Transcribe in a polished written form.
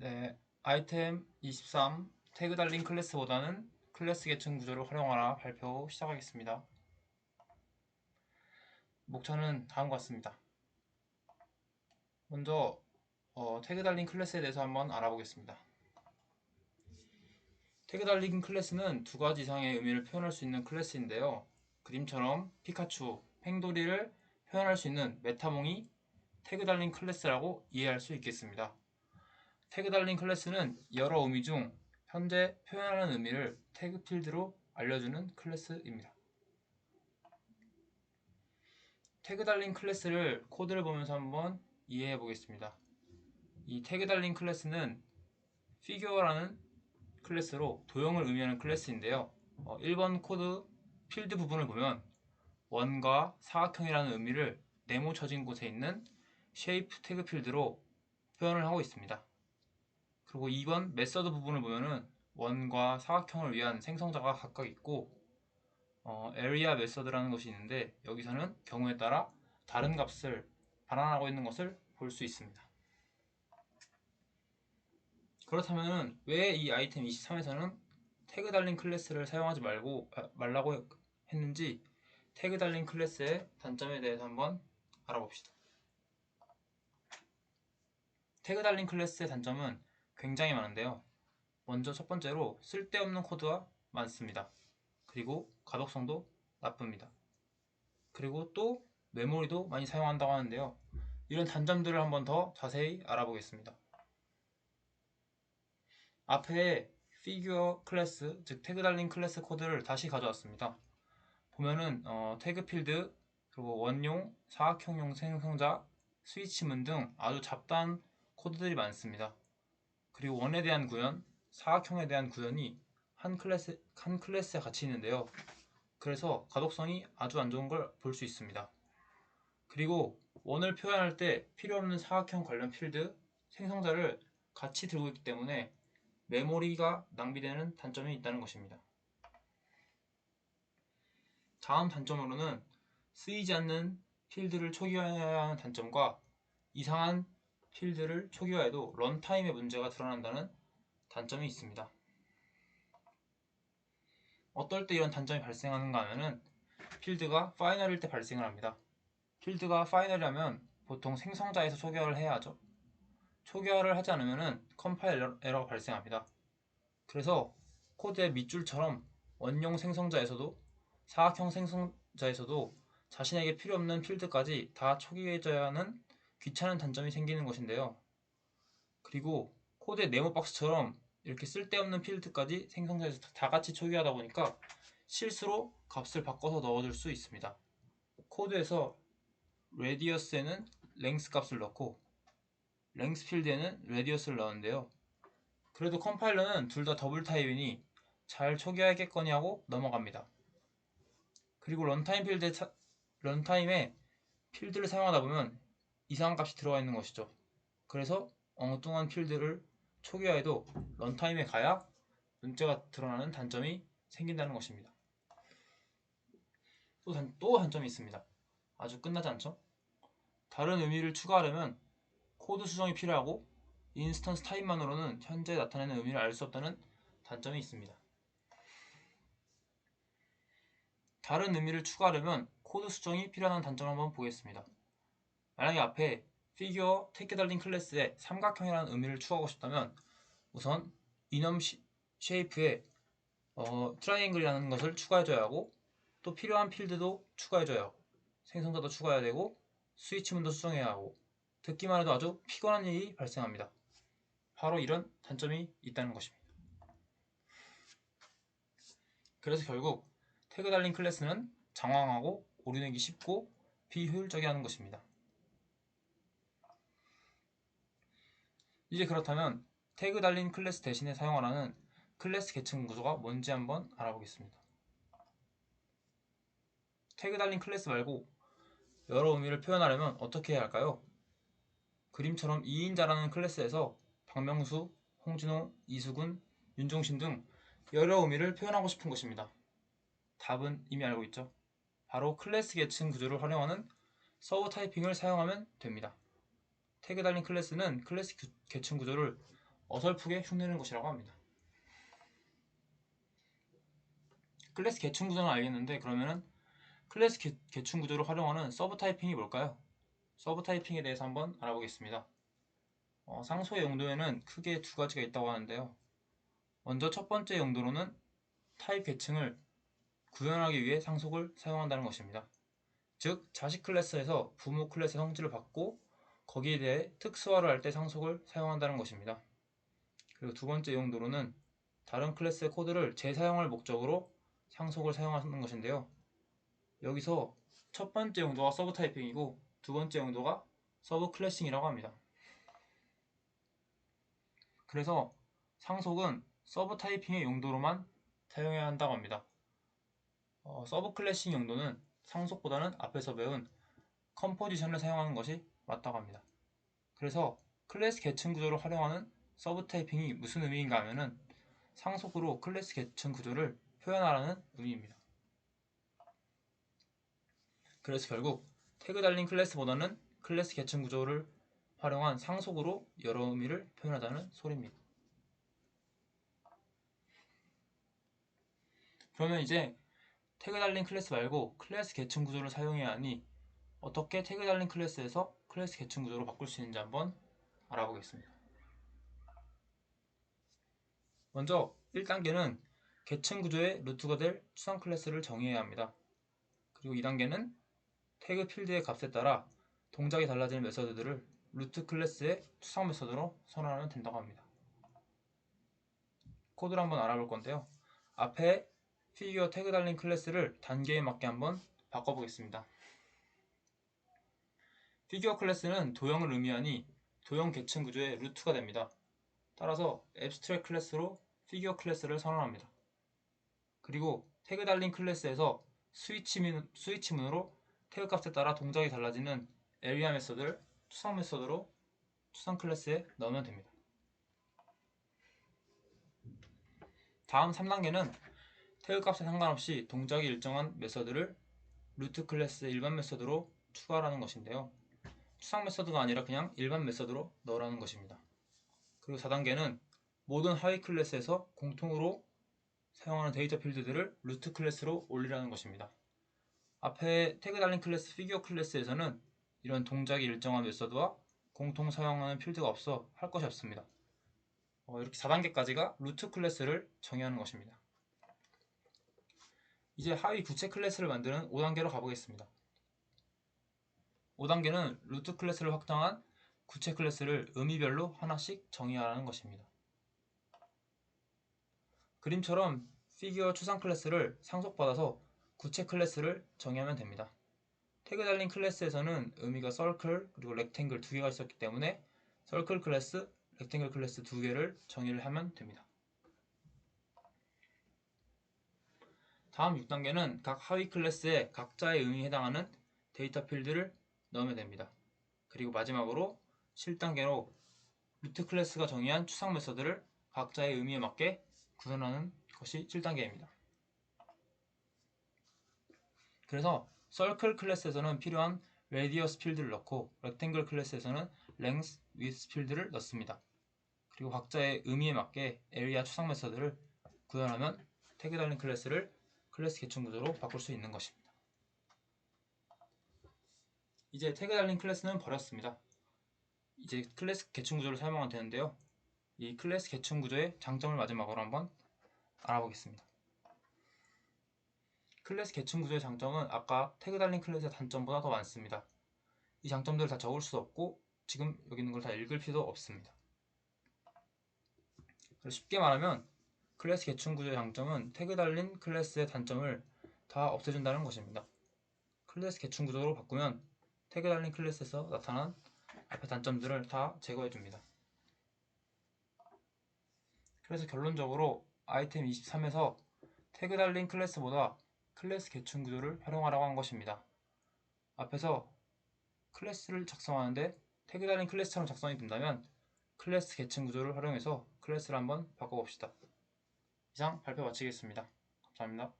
네, 아이템 23 태그 달린 클래스보다는 클래스 계층 구조를 활용하라 발표 시작하겠습니다. 목차는 다음과 같습니다. 먼저 태그 달린 클래스에 대해서 한번 알아보겠습니다. 태그 달린 클래스는 두 가지 이상의 의미를 표현할 수 있는 클래스인데요. 그림처럼 피카츄, 팽돌이를 표현할 수 있는 메타몽이 태그 달린 클래스라고 이해할 수 있겠습니다. 태그 달린 클래스는 여러 의미 중 현재 표현하는 의미를 태그 필드로 알려주는 클래스입니다. 태그 달린 클래스를 코드를 보면서 한번 이해해 보겠습니다. 이 태그 달린 클래스는 figure라는 클래스로 도형을 의미하는 클래스인데요. 1번 코드 필드 부분을 보면 원과 사각형이라는 의미를 네모쳐진 곳에 있는 shape 태그 필드로 표현을 하고 있습니다. 그리고 2번 메서드 부분을 보면은 원과 사각형을 위한 생성자가 각각 있고 area 메서드라는 것이 있는데 여기서는 경우에 따라 다른 값을 반환하고 있는 것을 볼 수 있습니다. 그렇다면 왜 이 아이템 23에서는 태그 달린 클래스를 사용하지 말라고 했는지 태그 달린 클래스의 단점에 대해서 한번 알아봅시다. 태그 달린 클래스의 단점은 굉장히 많은데요. 먼저 첫 번째로 쓸데없는 코드가 많습니다. 그리고 가독성도 나쁩니다. 그리고 또 메모리도 많이 사용한다고 하는데요. 이런 단점들을 한번 더 자세히 알아보겠습니다. 앞에 figure 클래스, 즉 태그 달린 클래스 코드를 다시 가져왔습니다. 보면은 태그 필드, 그리고 원용, 사각형용 생성자, 스위치문 등 아주 잡다한 코드들이 많습니다. 그리고 원에 대한 구현, 사각형에 대한 구현이 한 클래스에 같이 있는데요. 그래서 가독성이 아주 안 좋은 걸 볼 수 있습니다. 그리고 원을 표현할 때 필요 없는 사각형 관련 필드, 생성자를 같이 들고 있기 때문에 메모리가 낭비되는 단점이 있다는 것입니다. 다음 단점으로는 쓰이지 않는 필드를 초기화해야 하는 단점과 이상한 필드를 초기화해도 런타임의 문제가 드러난다는 단점이 있습니다. 어떨 때 이런 단점이 발생하는가 하면은 필드가 파이널일 때 발생을 합니다. 필드가 파이널이라면 보통 생성자에서 초기화를 해야 하죠. 초기화를 하지 않으면 컴파일 에러가 발생합니다. 그래서 코드의 밑줄처럼 원용 생성자에서도 사각형 생성자에서도 자신에게 필요 없는 필드까지 다 초기화해줘야 하는 귀찮은 단점이 생기는 것인데요. 그리고 코드의 네모박스처럼 이렇게 쓸데없는 필드까지 생성자에서 다 같이 초기화하다 보니까 실수로 값을 바꿔서 넣어줄 수 있습니다. 코드에서 radius에는 length 값을 넣고 length 필드에는 radius를 넣었는데요. 그래도 컴파일러는 둘 다 더블 타입이니 잘 초기화했겠거니 하고 넘어갑니다. 그리고 런타임에 필드를 사용하다 보면 이상한 값이 들어가 있는 것이죠. 그래서 엉뚱한 필드를 초기화해도 런타임에 가야 문제가 드러나는 단점이 생긴다는 것입니다. 또 단점이 있습니다. 아주 끝나지 않죠? 다른 의미를 추가하려면 코드 수정이 필요하고 인스턴스 타입만으로는 현재 나타내는 의미를 알 수 없다는 단점이 있습니다. 다른 의미를 추가하려면 코드 수정이 필요한 단점을 한번 보겠습니다. 만약에 앞에 figure 태그 달린 클래스에 삼각형이라는 의미를 추가하고 싶다면 우선 enum shape에 트라이앵글이라는 것을 추가해줘야 하고 또 필요한 필드도 추가해줘야 하고 생성자도 추가해야 되고 스위치문도 수정해야 하고 듣기만 해도 아주 피곤한 일이 발생합니다. 바로 이런 단점이 있다는 것입니다. 그래서 결국 태그 달린 클래스는 장황하고 오류내기 쉽고 비효율적이라는 것입니다. 이제 그렇다면 태그 달린 클래스 대신에 사용하라는 클래스 계층 구조가 뭔지 한번 알아보겠습니다. 태그 달린 클래스 말고 여러 의미를 표현하려면 어떻게 해야 할까요? 그림처럼 2인자라는 클래스에서 박명수, 홍진호, 이수근, 윤종신 등 여러 의미를 표현하고 싶은 것입니다. 답은 이미 알고 있죠. 바로 클래스 계층 구조를 활용하는 서브 타이핑을 사용하면 됩니다. 태그 달린 클래스는 클래스 계층 구조를 어설프게 흉내내는 것이라고 합니다. 클래스 계층 구조는 알겠는데 그러면은 클래스 계층 구조를 활용하는 서브 타이핑이 뭘까요? 서브 타이핑에 대해서 한번 알아보겠습니다. 상소의 용도에는 크게 두 가지가 있다고 하는데요. 먼저 첫 번째 용도로는 타입 계층을 구현하기 위해 상속을 사용한다는 것입니다. 즉 자식 클래스에서 부모 클래스의 성질을 받고 거기에 대해 특수화를 할 때 상속을 사용한다는 것입니다. 그리고 두 번째 용도로는 다른 클래스의 코드를 재사용할 목적으로 상속을 사용하는 것인데요. 여기서 첫 번째 용도가 서브 타이핑이고 두 번째 용도가 서브 클래싱이라고 합니다. 그래서 상속은 서브 타이핑의 용도로만 사용해야 한다고 합니다. 서브 클래싱 용도는 상속보다는 앞에서 배운 컴포지션을 사용하는 것이 맞다고 합니다. 그래서 클래스 계층 구조를 활용하는 서브 타이핑이 무슨 의미인가 하면은 상속으로 클래스 계층 구조를 표현하라는 의미입니다. 그래서 결국 태그 달린 클래스보다는 클래스 계층 구조를 활용한 상속으로 여러 의미를 표현하자는 소리입니다. 그러면 이제 태그 달린 클래스 말고 클래스 계층 구조를 사용해야 하니 어떻게 태그 달린 클래스에서 클래스 계층 구조로 바꿀 수 있는지 한번 알아보겠습니다. 먼저 1단계는 계층 구조의 루트가 될 추상 클래스를 정의해야 합니다. 그리고 2단계는 태그 필드의 값에 따라 동작이 달라지는 메서드들을 루트 클래스의 추상 메서드로 선언하면 된다고 합니다. 코드를 한번 알아볼 건데요. 앞에 피규어 태그 달린 클래스를 단계에 맞게 한번 바꿔보겠습니다. 피규어 클래스는 도형을 의미하니 도형 계층 구조의 루트가 됩니다. 따라서 앱스트랙 클래스로 피규어 클래스를 선언합니다. 그리고 태그 달린 클래스에서 스위치문으로 태그 값에 따라 동작이 달라지는 에리아 메서드를 추상 메서드로 추상 클래스에 넣으면 됩니다. 다음 3단계는 태그 값에 상관없이 동작이 일정한 메서드를 루트 클래스의 일반 메서드로 추가하라는 것인데요. 추상 메서드가 아니라 그냥 일반 메서드로 넣으라는 것입니다. 그리고 4단계는 모든 하위 클래스에서 공통으로 사용하는 데이터 필드들을 루트 클래스로 올리라는 것입니다. 앞에 태그 달린 클래스 피규어 클래스에서는 이런 동작이 일정한 메서드와 공통 사용하는 필드가 없어 할 것이 없습니다. 이렇게 4단계까지가 루트 클래스를 정의하는 것입니다. 이제 하위 구체 클래스를 만드는 5단계로 가보겠습니다. 5단계는 루트 클래스를 확장한 구체 클래스를 의미별로 하나씩 정의하라는 것입니다. 그림처럼 피규어 추상 클래스를 상속받아서 구체 클래스를 정의하면 됩니다. 태그 달린 클래스에서는 의미가 서클 그리고 렉탱글 두 개가 있었기 때문에 서클 클래스, 렉탱글 클래스 두 개를 정의를 하면 됩니다. 다음 6단계는 각 하위 클래스의 각자의 의미에 해당하는 데이터 필드를 넣으면 됩니다. 그리고 마지막으로 7단계로 루트 클래스가 정의한 추상 메서드를 각자의 의미에 맞게 구현하는 것이 7단계입니다. 그래서 서클 클래스에서는 필요한 레디어스 필드를 넣고 렉탱글 클래스에서는 랭스, 위스 필드를 넣습니다. 그리고 각자의 의미에 맞게 에리아 추상 메서드를 구현하면 태그 달린 클래스를 클래스 계층 구조로 바꿀 수 있는 것입니다. 이제 태그 달린 클래스는 버렸습니다. 이제 클래스 계층 구조를 사용하면 되는데요. 이 클래스 계층 구조의 장점을 마지막으로 한번 알아보겠습니다. 클래스 계층 구조의 장점은 아까 태그 달린 클래스의 단점보다 더 많습니다. 이 장점들을 다 적을 수 없고 지금 여기 있는 걸 다 읽을 필요도 없습니다. 쉽게 말하면 클래스 계층 구조의 장점은 태그 달린 클래스의 단점을 다 없애준다는 것입니다. 클래스 계층 구조로 바꾸면 태그 달린 클래스에서 나타난 앞의 단점들을 다 제거해줍니다. 그래서 결론적으로 아이템 23에서 태그 달린 클래스보다 클래스 계층 구조를 활용하라고 한 것입니다. 앞에서 클래스를 작성하는데 태그 달린 클래스처럼 작성이 된다면 클래스 계층 구조를 활용해서 클래스를 한번 바꿔봅시다. 이상 발표 마치겠습니다. 감사합니다.